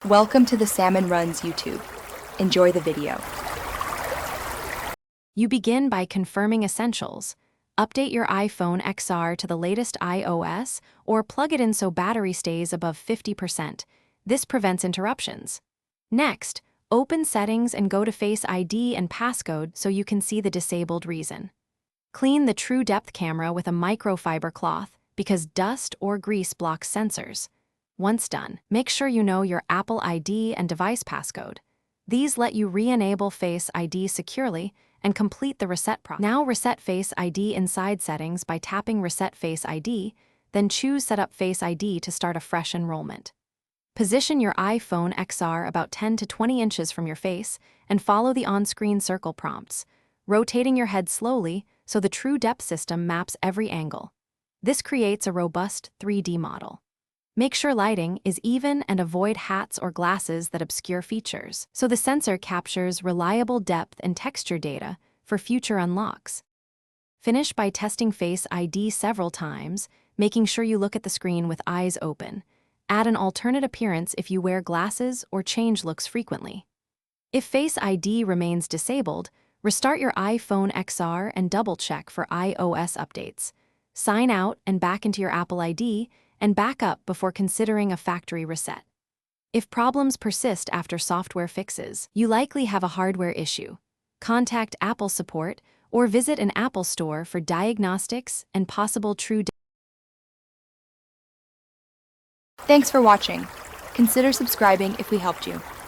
Welcome to the Salmon Runs YouTube. Enjoy the video. You begin by confirming essentials. Update your iPhone XR to the latest iOS or plug it in so battery stays above 50%. This prevents interruptions. Next, open Settings and go to Face ID and passcode so you can see the disabled reason. Clean the True Depth camera with a microfiber cloth because dust or grease blocks sensors. Once done, make sure you know your Apple ID and device passcode. These let you re-enable Face ID securely and complete the reset process. Now reset Face ID inside Settings by tapping Reset Face ID, then choose Set up Face ID to start a fresh enrollment. Position your iPhone XR about 10 to 20 inches from your face and follow the on-screen circle prompts, rotating your head slowly so the True Depth system maps every angle. This creates a robust 3D model. Make sure lighting is even and avoid hats or glasses that obscure features, so the sensor captures reliable depth and texture data for future unlocks. Finish by testing Face ID several times, making sure you look at the screen with eyes open. Add an alternate appearance if you wear glasses or change looks frequently. If Face ID remains disabled, restart your iPhone XR and double-check for iOS updates. Sign out and back into your Apple ID and back up before considering a factory reset. If problems persist after software fixes, you likely have a hardware issue. Contact Apple support or visit an Apple store for diagnostics and possible true. Thanks for watching. Consider subscribing if we helped you.